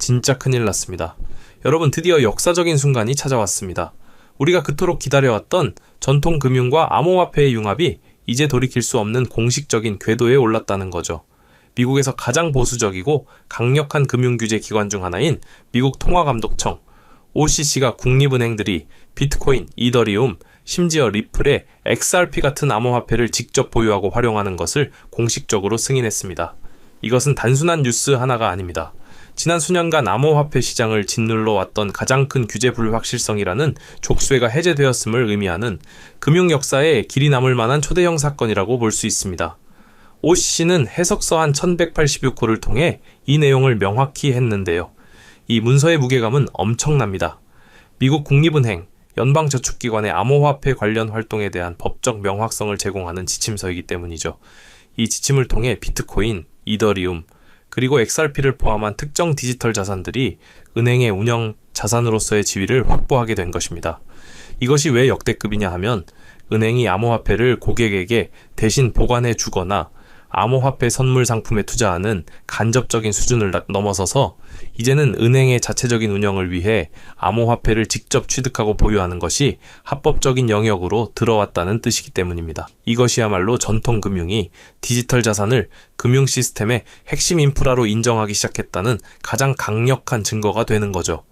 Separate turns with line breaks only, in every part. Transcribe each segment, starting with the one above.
진짜 큰일 났습니다. 여러분, 드디어 역사적인 순간이 찾아왔습니다. 우리가 그토록 기다려왔던 전통 금융과 암호화폐의 융합이 이제 돌이킬 수 없는 공식적인 궤도에 올랐다는 거죠. 미국에서 가장 보수적이고 강력한 금융규제 기관 중 하나인 미국 통화감독청, OCC가 국립은행들이 비트코인, 이더리움, 심지어 리플의 XRP 같은 암호화폐를 직접 보유하고 활용하는 것을 공식적으로 승인했습니다. 이것은 단순한 뉴스 하나가 아닙니다. 지난 수년간 암호화폐 시장을 짓눌러 왔던 가장 큰 규제 불확실성이라는 족쇄가 해제되었음을 의미하는 금융 역사에 길이 남을 만한 초대형 사건이라고 볼 수 있습니다. OCC는 해석서 한 1186호를 통해 이 내용을 명확히 했는데요. 이 문서의 무게감은 엄청납니다. 미국 국립은행, 연방저축기관의 암호화폐 관련 활동에 대한 법적 명확성을 제공하는 지침서이기 때문이죠. 이 지침을 통해 비트코인, 이더리움, 그리고 XRP를 포함한 특정 디지털 자산들이 은행의 운영 자산으로서의 지위를 확보하게 된 것입니다. 이것이 왜 역대급이냐 하면 은행이 암호화폐를 고객에게 대신 보관해 주거나 암호화폐 선물 상품에 투자하는 간접적인 수준을 넘어서서 이제는 은행의 자체적인 운영을 위해 암호화폐를 직접 취득하고 보유하는 것이 합법적인 영역으로 들어왔다는 뜻이기 때문입니다. 이것이야말로 전통 금융이 디지털 자산을 금융 시스템의 핵심 인프라로 인정하기 시작했다는 가장 강력한 증거가 되는 거죠.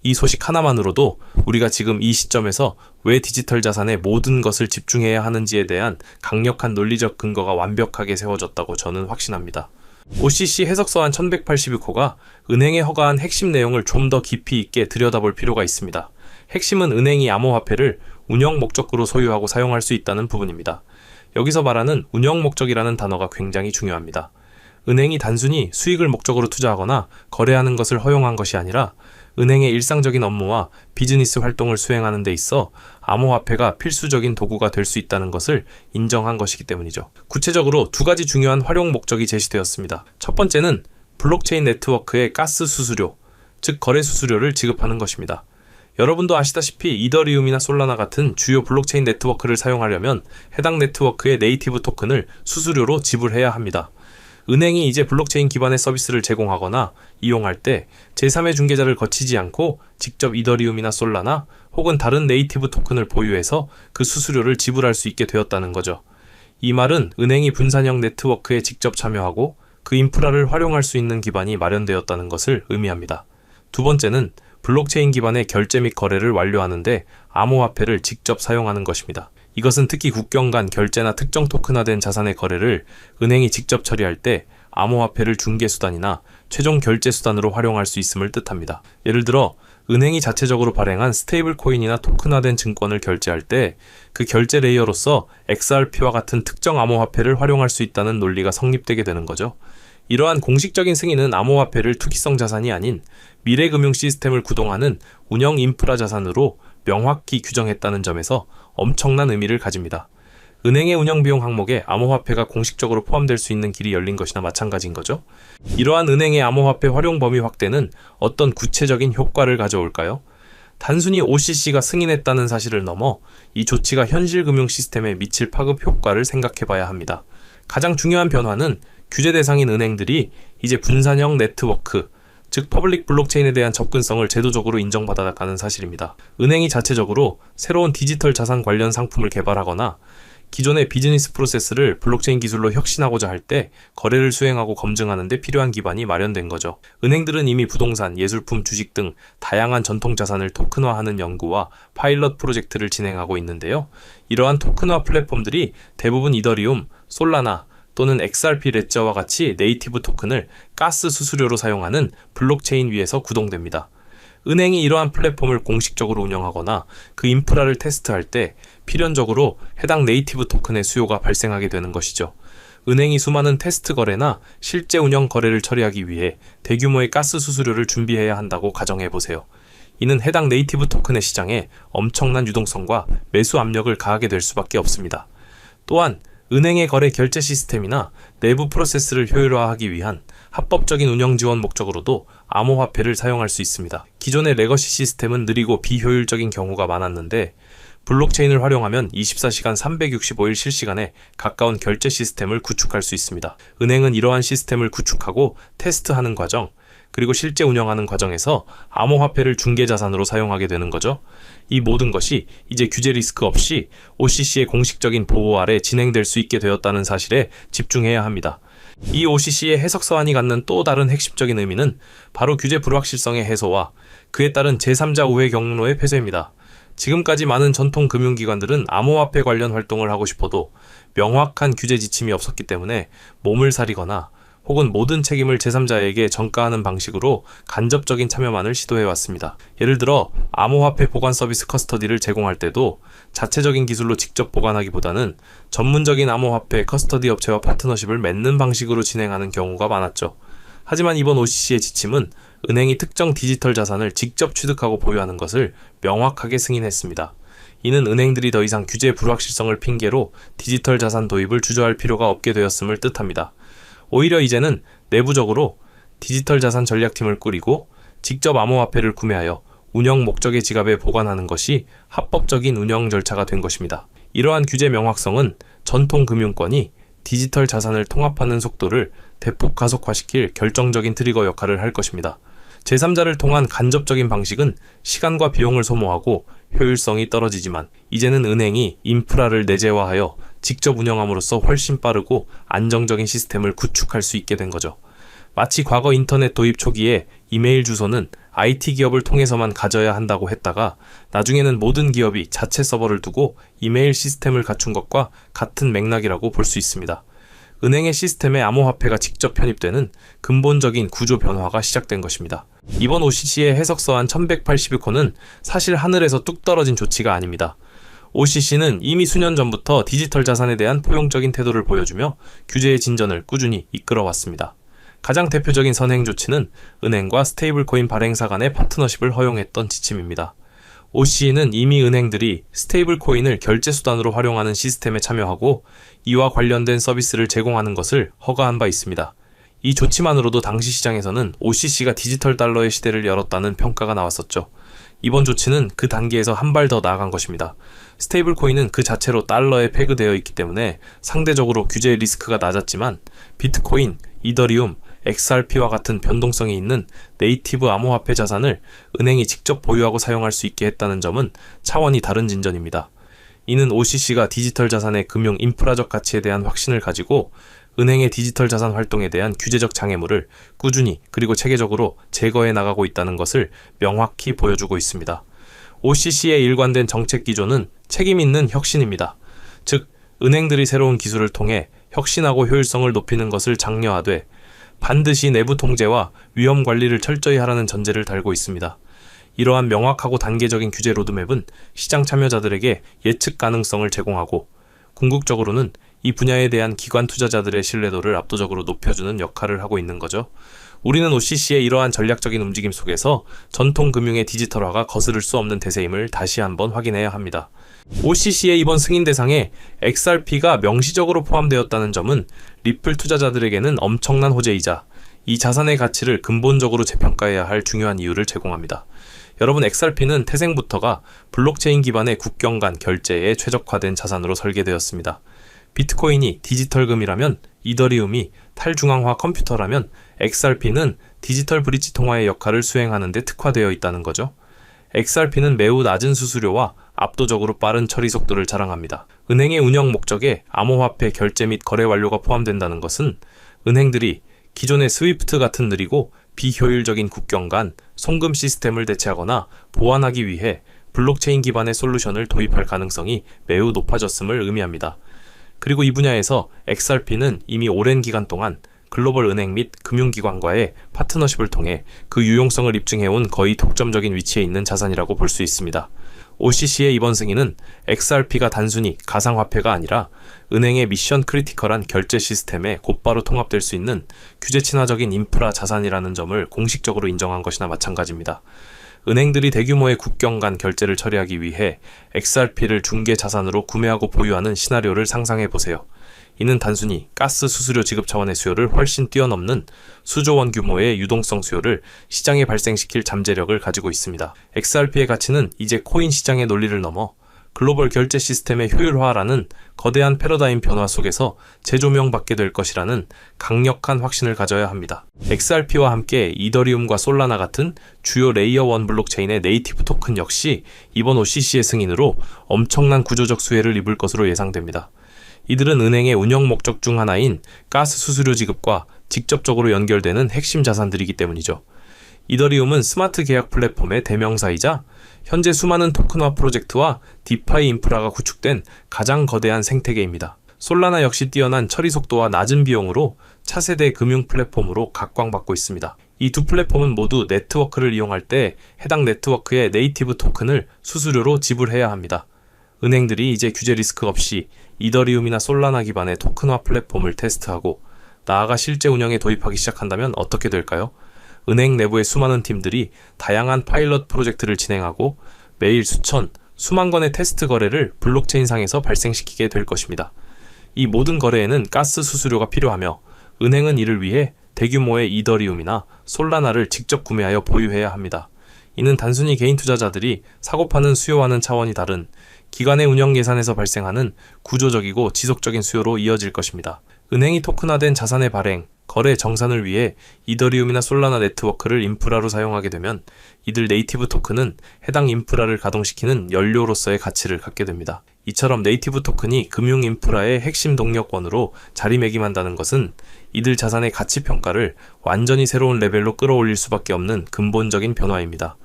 이 소식 하나만으로도 우리가 지금 이 시점에서 왜 디지털 자산에 모든 것을 집중해야 하는지에 대한 강력한 논리적 근거가 완벽하게 세워졌다고 저는 확신합니다. OCC 해석서안 1186호가 은행에 허가한 핵심 내용을 좀 더 깊이 있게 들여다볼 필요가 있습니다. 핵심은 은행이 암호화폐를 운영 목적으로 소유하고 사용할 수 있다는 부분입니다. 여기서 말하는 운영 목적이라는 단어가 굉장히 중요합니다. 은행이 단순히 수익을 목적으로 투자하거나 거래하는 것을 허용한 것이 아니라 은행의 일상적인 업무와 비즈니스 활동을 수행하는 데 있어 암호화폐가 필수적인 도구가 될 수 있다는 것을 인정한 것이기 때문이죠. 구체적으로 두 가지 중요한 활용 목적이 제시되었습니다. 첫 번째는 블록체인 네트워크의 가스 수수료, 즉 거래 수수료를 지급하는 것입니다. 여러분도 아시다시피 이더리움이나 솔라나 같은 주요 블록체인 네트워크를 사용하려면 해당 네트워크의 네이티브 토큰을 수수료로 지불해야 합니다. 은행이 이제 블록체인 기반의 서비스를 제공하거나 이용할 때 제3의 중개자를 거치지 않고 직접 이더리움이나 솔라나 혹은 다른 네이티브 토큰을 보유해서 그 수수료를 지불할 수 있게 되었다는 거죠. 이 말은 은행이 분산형 네트워크에 직접 참여하고 그 인프라를 활용할 수 있는 기반이 마련되었다는 것을 의미합니다. 두 번째는 블록체인 기반의 결제 및 거래를 완료하는데 암호화폐를 직접 사용하는 것입니다. 이것은 특히 국경 간 결제나 특정 토큰화된 자산의 거래를 은행이 직접 처리할 때 암호화폐를 중개수단이나 최종 결제수단으로 활용할 수 있음을 뜻합니다. 예를 들어 은행이 자체적으로 발행한 스테이블 코인이나 토큰화된 증권을 결제할 때 그 결제 레이어로서 XRP와 같은 특정 암호화폐를 활용할 수 있다는 논리가 성립되게 되는 거죠. 이러한 공식적인 승인은 암호화폐를 투기성 자산이 아닌 미래 금융 시스템을 구동하는 운영 인프라 자산으로 명확히 규정했다는 점에서 엄청난 의미를 가집니다. 은행의 운영 비용 항목에 암호화폐가 공식적으로 포함될 수 있는 길이 열린 것이나 마찬가지인 거죠. 이러한 은행의 암호화폐 활용 범위 확대는 어떤 구체적인 효과를 가져올까요? 단순히 OCC가 승인했다는 사실을 넘어 이 조치가 현실 금융 시스템에 미칠 파급 효과를 생각해 봐야 합니다. 가장 중요한 변화는 규제 대상인 은행들이 이제 분산형 네트워크, 즉 퍼블릭 블록체인에 대한 접근성을 제도적으로 인정받아가는 사실입니다. 은행이 자체적으로 새로운 디지털 자산 관련 상품을 개발하거나 기존의 비즈니스 프로세스를 블록체인 기술로 혁신하고자 할 때 거래를 수행하고 검증하는 데 필요한 기반이 마련된 거죠. 은행들은 이미 부동산, 예술품, 주식 등 다양한 전통 자산을 토큰화하는 연구와 파일럿 프로젝트를 진행하고 있는데요. 이러한 토큰화 플랫폼들이 대부분 이더리움, 솔라나 또는 XRP 레저와 같이 네이티브 토큰을 가스 수수료로 사용하는 블록체인 위에서 구동됩니다. 은행이 이러한 플랫폼을 공식적으로 운영하거나 그 인프라를 테스트할 때 필연적으로 해당 네이티브 토큰의 수요가 발생하게 되는 것이죠. 은행이 수많은 테스트 거래나 실제 운영 거래를 처리하기 위해 대규모의 가스 수수료를 준비해야 한다고 가정해보세요. 이는 해당 네이티브 토큰의 시장에 엄청난 유동성과 매수 압력을 가하게 될 수밖에 없습니다. 또한 은행의 거래 결제 시스템이나 내부 프로세스를 효율화하기 위한 합법적인 운영 지원 목적으로도 암호화폐를 사용할 수 있습니다. 기존의 레거시 시스템은 느리고 비효율적인 경우가 많았는데 블록체인을 활용하면 24시간 365일 실시간에 가까운 결제 시스템을 구축할 수 있습니다. 은행은 이러한 시스템을 구축하고 테스트하는 과정, 그리고 실제 운영하는 과정에서 암호화폐를 중개자산으로 사용하게 되는 거죠. 이 모든 것이 이제 규제 리스크 없이 OCC의 공식적인 보호 아래 진행될 수 있게 되었다는 사실에 집중해야 합니다. 이 OCC의 해석 서한이 갖는 또 다른 핵심적인 의미는 바로 규제 불확실성의 해소와 그에 따른 제3자 우회 경로의 폐쇄입니다. 지금까지 많은 전통 금융기관들은 암호화폐 관련 활동을 하고 싶어도 명확한 규제 지침이 없었기 때문에 몸을 사리거나 혹은 모든 책임을 제3자에게 전가하는 방식으로 간접적인 참여만을 시도해왔습니다. 예를 들어 암호화폐 보관 서비스 커스터디를 제공할 때도 자체적인 기술로 직접 보관하기보다는 전문적인 암호화폐 커스터디 업체와 파트너십을 맺는 방식으로 진행하는 경우가 많았죠. 하지만 이번 OCC의 지침은 은행이 특정 디지털 자산을 직접 취득하고 보유하는 것을 명확하게 승인했습니다. 이는 은행들이 더 이상 규제 불확실성을 핑계로 디지털 자산 도입을 주저할 필요가 없게 되었음을 뜻합니다. 오히려 이제는 내부적으로 디지털 자산 전략팀을 꾸리고 직접 암호화폐를 구매하여 운영 목적의 지갑에 보관하는 것이 합법적인 운영 절차가 된 것입니다. 이러한 규제 명확성은 전통 금융권이 디지털 자산을 통합하는 속도를 대폭 가속화시킬 결정적인 트리거 역할을 할 것입니다. 제3자를 통한 간접적인 방식은 시간과 비용을 소모하고 효율성이 떨어지지만 이제는 은행이 인프라를 내재화하여 직접 운영함으로써 훨씬 빠르고 안정적인 시스템을 구축할 수 있게 된 거죠. 마치 과거 인터넷 도입 초기에 이메일 주소는 IT 기업을 통해서만 가져야 한다고 했다가 나중에는 모든 기업이 자체 서버를 두고 이메일 시스템을 갖춘 것과 같은 맥락이라고 볼 수 있습니다. 은행의 시스템에 암호화폐가 직접 편입되는 근본적인 구조 변화가 시작된 것입니다. 이번 OCC의 해석서한 1182건은 사실 하늘에서 뚝 떨어진 조치가 아닙니다. OCC는 이미 수년 전부터 디지털 자산에 대한 포용적인 태도를 보여주며 규제의 진전을 꾸준히 이끌어왔습니다. 가장 대표적인 선행 조치는 은행과 스테이블 코인 발행사 간의 파트너십을 허용했던 지침입니다. OCC는 이미 은행들이 스테이블 코인을 결제 수단으로 활용하는 시스템에 참여하고 이와 관련된 서비스를 제공하는 것을 허가한 바 있습니다. 이 조치만으로도 당시 시장에서는 OCC가 디지털 달러의 시대를 열었다는 평가가 나왔었죠. 이번 조치는 그 단계에서 한 발 더 나아간 것입니다. 스테이블 코인은 그 자체로 달러에 페그되어 있기 때문에 상대적으로 규제 리스크가 낮았지만 비트코인, 이더리움, XRP와 같은 변동성이 있는 네이티브 암호화폐 자산을 은행이 직접 보유하고 사용할 수 있게 했다는 점은 차원이 다른 진전입니다. 이는 OCC가 디지털 자산의 금융 인프라적 가치에 대한 확신을 가지고 은행의 디지털 자산 활동에 대한 규제적 장애물을 꾸준히 그리고 체계적으로 제거해 나가고 있다는 것을 명확히 보여주고 있습니다. OCC의 일관된 정책 기조는 책임 있는 혁신입니다. 즉, 은행들이 새로운 기술을 통해 혁신하고 효율성을 높이는 것을 장려하되 반드시 내부 통제와 위험 관리를 철저히 하라는 전제를 달고 있습니다. 이러한 명확하고 단계적인 규제 로드맵은 시장 참여자들에게 예측 가능성을 제공하고 궁극적으로는 이 분야에 대한 기관 투자자들의 신뢰도를 압도적으로 높여주는 역할을 하고 있는 거죠. 우리는 OCC의 이러한 전략적인 움직임 속에서 전통 금융의 디지털화가 거스를 수 없는 대세임을 다시 한번 확인해야 합니다. OCC의 이번 승인 대상에 XRP가 명시적으로 포함되었다는 점은 리플 투자자들에게는 엄청난 호재이자 이 자산의 가치를 근본적으로 재평가해야 할 중요한 이유를 제공합니다. 여러분, XRP는 태생부터가 블록체인 기반의 국경 간 결제에 최적화된 자산으로 설계되었습니다. 비트코인이 디지털금이라면 이더리움이 탈중앙화 컴퓨터라면 XRP는 디지털 브릿지 통화의 역할을 수행하는 데 특화되어 있다는 거죠. XRP는 매우 낮은 수수료와 압도적으로 빠른 처리 속도를 자랑합니다. 은행의 운영 목적에 암호화폐 결제 및 거래 완료가 포함된다는 것은 은행들이 기존의 스위프트 같은 느리고 비효율적인 국경 간 송금 시스템을 대체하거나 보완하기 위해 블록체인 기반의 솔루션을 도입할 가능성이 매우 높아졌음을 의미합니다. 그리고 이 분야에서 XRP는 이미 오랜 기간 동안 글로벌 은행 및 금융기관과의 파트너십을 통해 그 유용성을 입증해온 거의 독점적인 위치에 있는 자산이라고 볼 수 있습니다. OCC의 이번 승인은 XRP가 단순히 가상화폐가 아니라 은행의 미션 크리티컬한 결제 시스템에 곧바로 통합될 수 있는 규제 친화적인 인프라 자산이라는 점을 공식적으로 인정한 것이나 마찬가지입니다. 은행들이 대규모의 국경 간 결제를 처리하기 위해 XRP를 중개 자산으로 구매하고 보유하는 시나리오를 상상해 보세요. 이는 단순히 가스 수수료 지급 차원의 수요를 훨씬 뛰어넘는 수조 원 규모의 유동성 수요를 시장에 발생시킬 잠재력을 가지고 있습니다. XRP의 가치는 이제 코인 시장의 논리를 넘어 글로벌 결제 시스템의 효율화라는 거대한 패러다임 변화 속에서 재조명받게 될 것이라는 강력한 확신을 가져야 합니다. XRP와 함께 이더리움과 솔라나 같은 주요 레이어 1 블록체인의 네이티브 토큰 역시 이번 OCC의 승인으로 엄청난 구조적 수혜를 입을 것으로 예상됩니다. 이들은 은행의 운영 목적 중 하나인 가스 수수료 지급과 직접적으로 연결되는 핵심 자산들이기 때문이죠. 이더리움은 스마트 계약 플랫폼의 대명사이자 현재 수많은 토큰화 프로젝트와 디파이 인프라가 구축된 가장 거대한 생태계입니다. 솔라나 역시 뛰어난 처리 속도와 낮은 비용으로 차세대 금융 플랫폼으로 각광받고 있습니다. 이 두 플랫폼은 모두 네트워크를 이용할 때 해당 네트워크의 네이티브 토큰을 수수료로 지불해야 합니다. 은행들이 이제 규제 리스크 없이 이더리움이나 솔라나 기반의 토큰화 플랫폼을 테스트하고 나아가 실제 운영에 도입하기 시작한다면 어떻게 될까요? 은행 내부의 수많은 팀들이 다양한 파일럿 프로젝트를 진행하고 매일 수천, 수만 건의 테스트 거래를 블록체인상에서 발생시키게 될 것입니다. 이 모든 거래에는 가스 수수료가 필요하며 은행은 이를 위해 대규모의 이더리움이나 솔라나를 직접 구매하여 보유해야 합니다. 이는 단순히 개인 투자자들이 사고 파는 수요와는 차원이 다른 기관의 운영 예산에서 발생하는 구조적이고 지속적인 수요로 이어질 것입니다. 은행이 토큰화된 자산의 발행, 거래 정산을 위해 이더리움이나 솔라나 네트워크를 인프라로 사용하게 되면 이들 네이티브 토큰은 해당 인프라를 가동시키는 연료로서의 가치를 갖게 됩니다. 이처럼 네이티브 토큰이 금융 인프라의 핵심 동력원으로 자리매김한다는 것은 이들 자산의 가치 평가를 완전히 새로운 레벨로 끌어올릴 수밖에 없는 근본적인 변화입니다.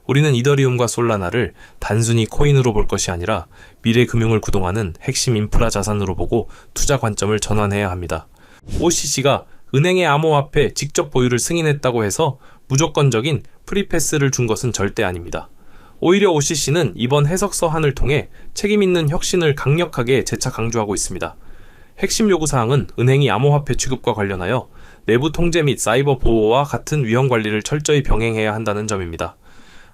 우리는 이더리움과 솔라나를 단순히 코인으로 볼 것이 아니라 미래 금융을 구동하는 핵심 인프라 자산으로 보고 투자 관점을 전환해야 합니다. OCC가 은행의 암호화폐 직접 보유를 승인했다고 해서 무조건적인 프리패스를 준 것은 절대 아닙니다. 오히려 OCC는 이번 해석서한을 통해 책임있는 혁신을 강력하게 재차 강조하고 있습니다. 핵심 요구사항은 은행이 암호화폐 취급과 관련하여 내부 통제 및 사이버 보호와 같은 위험 관리를 철저히 병행해야 한다는 점입니다.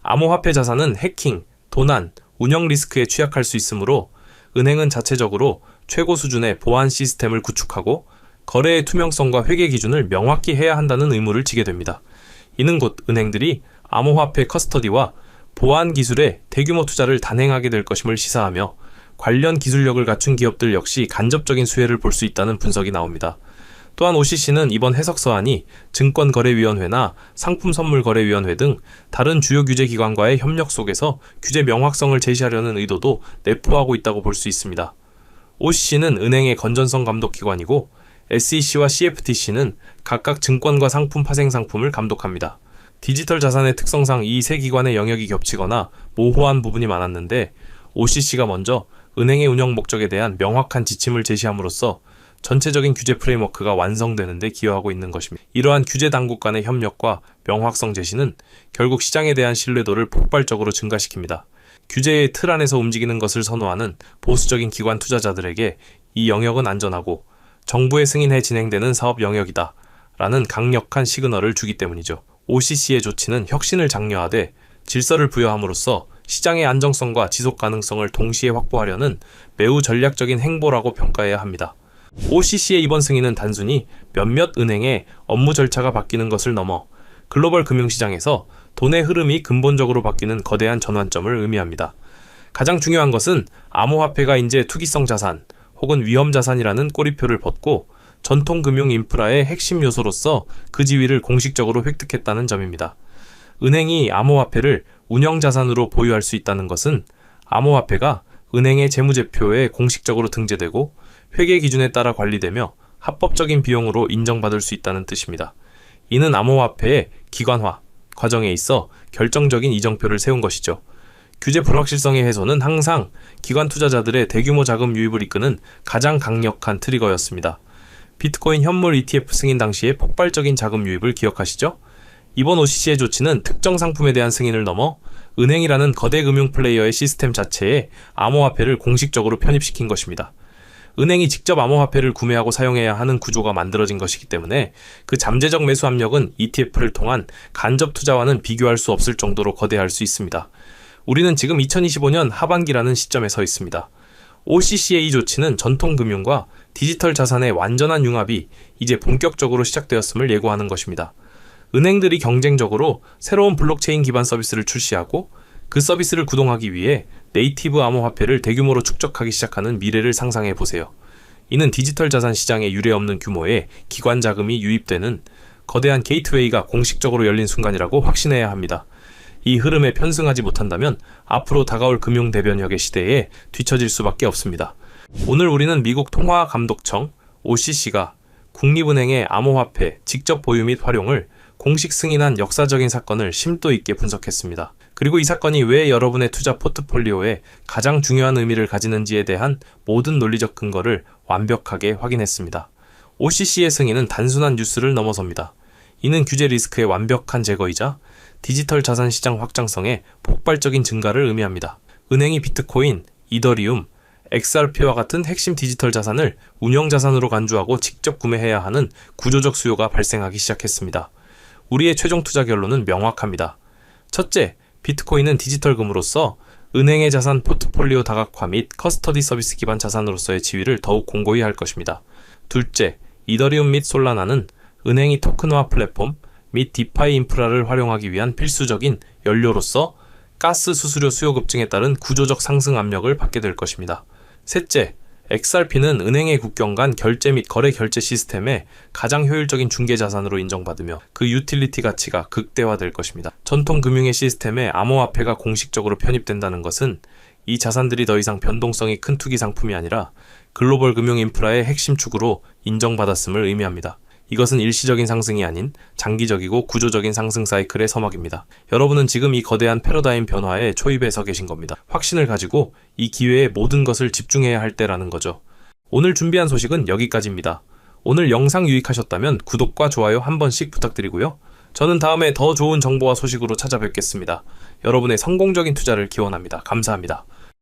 암호화폐 자산은 해킹, 도난, 운영 리스크에 취약할 수 있으므로 은행은 자체적으로 최고 수준의 보안 시스템을 구축하고 거래의 투명성과 회계 기준을 명확히 해야 한다는 의무를 지게 됩니다. 이는 곧 은행들이 암호화폐 커스터디와 보안 기술에 대규모 투자를 단행하게 될 것임을 시사하며 관련 기술력을 갖춘 기업들 역시 간접적인 수혜를 볼 수 있다는 분석이 나옵니다. 또한 OCC는 이번 해석서안이 증권거래위원회나 상품선물거래위원회 등 다른 주요 규제기관과의 협력 속에서 규제 명확성을 제시하려는 의도도 내포하고 있다고 볼 수 있습니다. OCC는 은행의 건전성 감독기관이고 SEC와 CFTC는 각각 증권과 상품 파생 상품을 감독합니다. 디지털 자산의 특성상 이 세 기관의 영역이 겹치거나 모호한 부분이 많았는데 OCC가 먼저 은행의 운영 목적에 대한 명확한 지침을 제시함으로써 전체적인 규제 프레임워크가 완성되는 데 기여하고 있는 것입니다. 이러한 규제 당국 간의 협력과 명확성 제시는 결국 시장에 대한 신뢰도를 폭발적으로 증가시킵니다. 규제의 틀 안에서 움직이는 것을 선호하는 보수적인 기관 투자자들에게 이 영역은 안전하고 정부의 승인해 진행되는 사업 영역이다 라는 강력한 시그널을 주기 때문이죠. OCC의 조치는 혁신을 장려하되 질서를 부여함으로써 시장의 안정성과 지속 가능성을 동시에 확보하려는 매우 전략적인 행보라고 평가해야 합니다. OCC의 이번 승인은 단순히 몇몇 은행의 업무 절차가 바뀌는 것을 넘어 글로벌 금융시장에서 돈의 흐름이 근본적으로 바뀌는 거대한 전환점을 의미합니다. 가장 중요한 것은 암호화폐가 이제 투기성 자산 혹은 위험 자산이라는 꼬리표를 벗고 전통 금융 인프라의 핵심 요소로서 그 지위를 공식적으로 획득했다는 점입니다. 은행이 암호화폐를 운영 자산으로 보유할 수 있다는 것은 암호화폐가 은행의 재무제표에 공식적으로 등재되고 회계 기준에 따라 관리되며 합법적인 비용으로 인정받을 수 있다는 뜻입니다. 이는 암호화폐의 기관화 과정에 있어 결정적인 이정표를 세운 것이죠. 규제 불확실성의 해소는 항상 기관 투자자들의 대규모 자금 유입을 이끄는 가장 강력한 트리거였습니다. 비트코인 현물 ETF 승인 당시의 폭발적인 자금 유입을 기억하시죠? 이번 OCC의 조치는 특정 상품에 대한 승인을 넘어 은행이라는 거대 금융 플레이어의 시스템 자체에 암호화폐를 공식적으로 편입시킨 것입니다. 은행이 직접 암호화폐를 구매하고 사용해야 하는 구조가 만들어진 것이기 때문에 그 잠재적 매수 압력은 ETF를 통한 간접 투자와는 비교할 수 없을 정도로 거대할 수 있습니다. 우리는 지금 2025년 하반기라는 시점에 서 있습니다. OCC의 이 조치는 전통 금융과 디지털 자산의 완전한 융합이 이제 본격적으로 시작되었음을 예고하는 것입니다. 은행들이 경쟁적으로 새로운 블록체인 기반 서비스를 출시하고 그 서비스를 구동하기 위해 네이티브 암호화폐를 대규모로 축적하기 시작하는 미래를 상상해 보세요. 이는 디지털 자산 시장에 유례없는 규모의 기관 자금이 유입되는 거대한 게이트웨이가 공식적으로 열린 순간이라고 확신해야 합니다. 이 흐름에 편승하지 못한다면 앞으로 다가올 금융대변혁의 시대에 뒤처질 수밖에 없습니다. 오늘 우리는 미국 통화감독청 OCC가 국립은행의 암호화폐 직접 보유 및 활용을 공식 승인한 역사적인 사건을 심도 있게 분석했습니다. 그리고 이 사건이 왜 여러분의 투자 포트폴리오에 가장 중요한 의미를 가지는지에 대한 모든 논리적 근거를 완벽하게 확인했습니다. OCC의 승인은 단순한 뉴스를 넘어섭니다. 이는 규제 리스크의 완벽한 제거이자 디지털 자산 시장 확장성의 폭발적인 증가를 의미합니다. 은행이 비트코인, 이더리움, XRP와 같은 핵심 디지털 자산을 운영 자산으로 간주하고 직접 구매해야 하는 구조적 수요가 발생하기 시작했습니다. 우리의 최종 투자 결론은 명확합니다. 첫째, 비트코인은 디지털 금으로서 은행의 자산 포트폴리오 다각화 및 커스터디 서비스 기반 자산으로서의 지위를 더욱 공고히 할 것입니다. 둘째, 이더리움 및 솔라나는 은행이 토큰화 플랫폼 및 디파이 인프라를 활용하기 위한 필수적인 연료로서 가스 수수료 수요 급증에 따른 구조적 상승 압력을 받게 될 것입니다. 셋째, XRP는 은행의 국경 간 결제 및 거래 결제 시스템의 가장 효율적인 중개 자산으로 인정받으며 그 유틸리티 가치가 극대화될 것입니다. 전통 금융의 시스템에 암호화폐가 공식적으로 편입된다는 것은 이 자산들이 더 이상 변동성이 큰 투기 상품이 아니라 글로벌 금융 인프라의 핵심 축으로 인정받았음을 의미합니다. 이것은 일시적인 상승이 아닌 장기적이고 구조적인 상승 사이클의 서막입니다. 여러분은 지금 이 거대한 패러다임 변화의 초입에 서 계신 겁니다. 확신을 가지고 이 기회에 모든 것을 집중해야 할 때라는 거죠. 오늘 준비한 소식은 여기까지입니다. 오늘 영상 유익하셨다면 구독과 좋아요 한 번씩 부탁드리고요. 저는 다음에 더 좋은 정보와 소식으로 찾아뵙겠습니다. 여러분의 성공적인 투자를 기원합니다. 감사합니다.